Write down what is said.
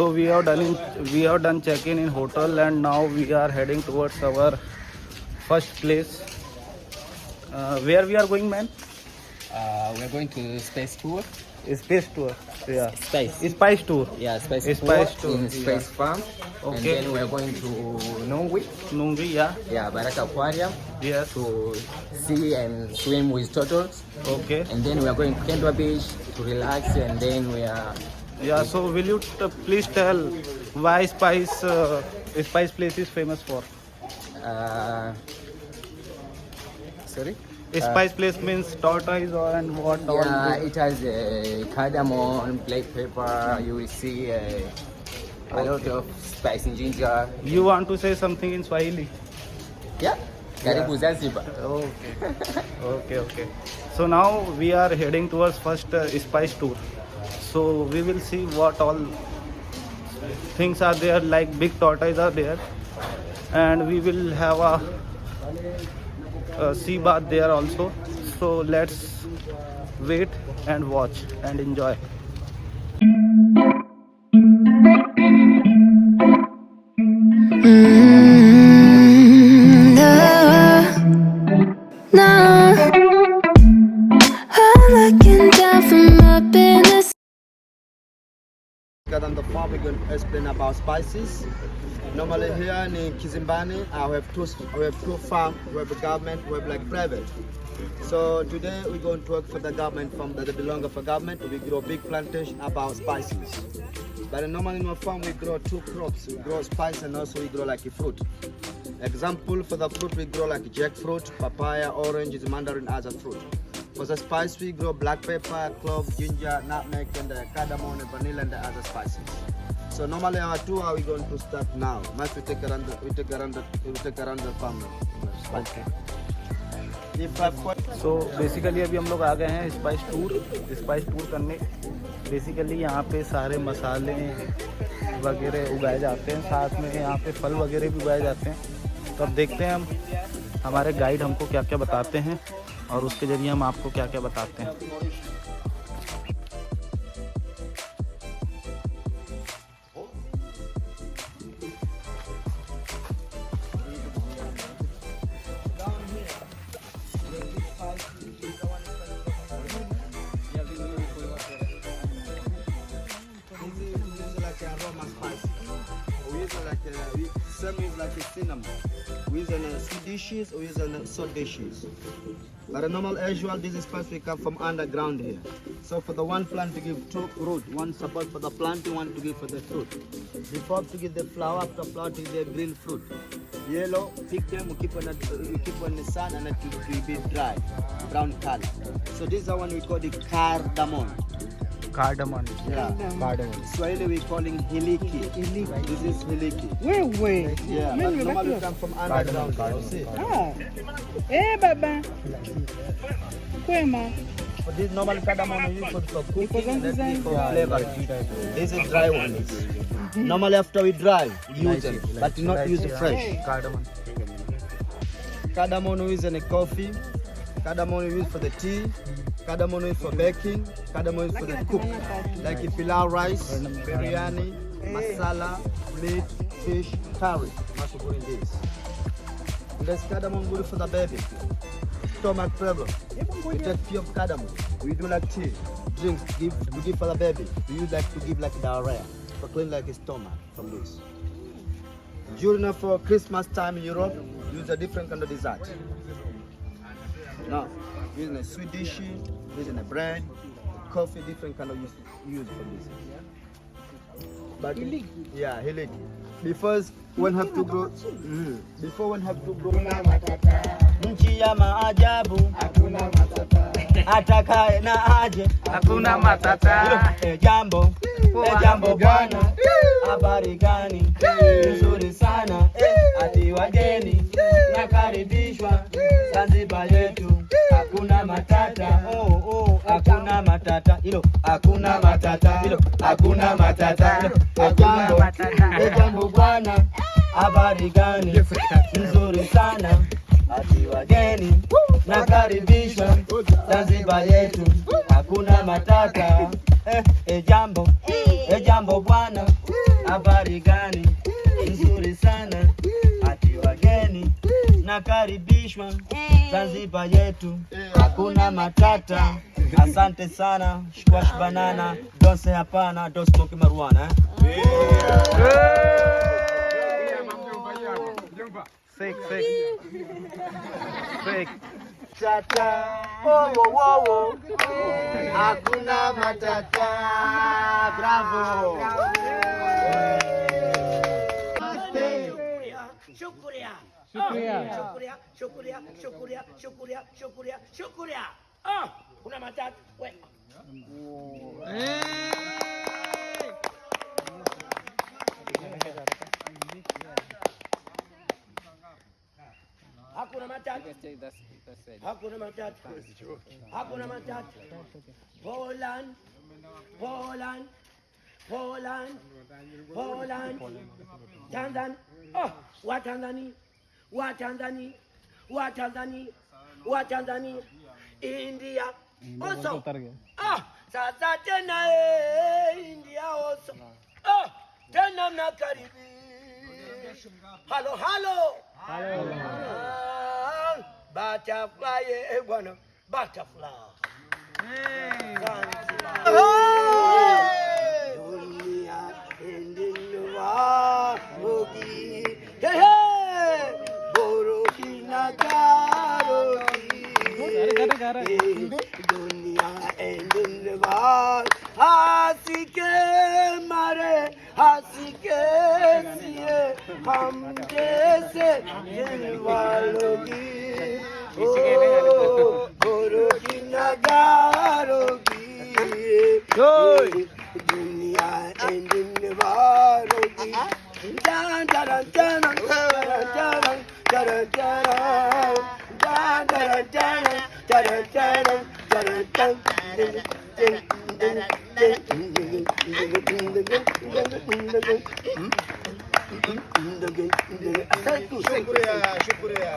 So we have done check-in in hotel, and now we are heading towards our first place. Where we are going, man? We are going to space tour. Space tour. Yeah. Spice tour. Yeah, space tour in space farm. Okay. And then we are going to Nungwi. Nungwi, yeah. Yeah, Baraka Aquarium. Yes. To see and swim with turtles. Okay. And then we are going to Kendra Beach to relax, and then we are. Yeah. So will you please tell why Spice place is famous for? Sorry. Spice place means tortoise or and what? Yeah, it has cardamom, black pepper. You will see a lot of spice and ginger. You want to say something in Swahili? Yeah. Karibu Zanzibar. Okay. So now we are heading towards first Spice tour. So we will see what all things are there, like big tortoise are there, and we will have a sea bath there also. So let's wait and watch and enjoy. On the farm, we're going to explain about spices. Normally here in Kizimbani, we have two farms. We have the government, we have like private. So today we're going to work for the government farm that belong for government. We grow big plantation about spices. But normally in our farm we grow two crops. We grow spice and also we grow like a fruit. Example for the fruit we grow like jackfruit, papaya, oranges, mandarin, other fruit. For the spice we grow black pepper, clove, ginger, nutmeg, and cardamom, and vanilla, and the other spices. So normally our tour are we going to start now. Must we take around the farm. Okay. So basically अभी हम लोग आ गए हैं spice tour करने. बेसिकली यहाँ पे सारे मसाले वगैरह उगाए जाते हैं, साथ में यहाँ पे फल वगैरह भी उगाए जाते हैं. तो अब देखते हैं हम हमारे गाइड हमको क्या क्या बताते हैं और उसके ज़रिए हम आपको क्या क्या बताते हैं. Some is like a cinnamon. We use sweet dishes, we use salt dishes. But a normal usual, this is spice we come from underground here. So for the one plant to give two root, one support for the planting, one to give for the fruit. Before to give the flower, after flower to give the green fruit. Yellow, pick them, we keep on the sun and it will be dry, brown color. So this is the one we call the cardamom. Cardamom. Yeah. Cardamom. Swahili we calling hiliki. This is hiliki. Wewe. Yeah, but normally we come from underground. See? Baba. Kwema. For this normal cardamom we use for cooking and that is for flavor. This is dry ones. Normally after we dry, we use them, but not use it fresh. Cardamom. Cardamom we use in a coffee. Cardamom we use for the tea. Cardamom is for baking, cardamom is for the cook, like in pilau rice, biryani, masala, meat, fish, curry. Must go in this. And there's cardamom good for the baby. Stomach problem. We take pure cardamom. We do like tea, drinks, we give for the baby. We use like to give like diarrhea, to clean like a stomach from this. During for Christmas time in Europe, use a different kind of dessert. Now, using a sweet dish, using a bread, coffee, different kind of use for this. But yeah, hiliki. Before one have to grow. Before one have to grow. Nchi ya maajabu. Hakuna matata. Atakaye na aje. Hakuna matata. Jambo bwana. Habari gani? Nzuri sana. Ati wageni nakaribishwa Zanzibar yetu. Hakuna matata. Hakuna matata. Hakuna matata. Hakuna matata. Jambo bwana. Habari gani? Nzuri sana. Ati wageni nakaribishwa Zanzibar yetu. Hakuna matata. Jambo bwana. habari gani? Nzuri sana, ati wageni nakaribishwa Zanzibar yetu, hakuna matata. Asante sana, squash banana, don't say hapana, don't smoke marijuana. Fake. Tata, oh, oh, oh, oh. Hakuna matata. Bravo. Shukriya. Kuna matata. We. Hakuna matata. Hakuna matata. Hakuna matata. Poland. Tanzania. Oh, Tanzania. India. Also. Sasa tena India also. Tena mnakaribisha. Hello. Butterfly, bwana. Butterfly. Dunia endinwa rogi. Boroki nagarogi. Dunia endinwa hasike mare hasike siye hum jaise dilwalogi. Boroki nagarogi. Dunia endinwa rogi. Dan dan dan dan dan Shukriya.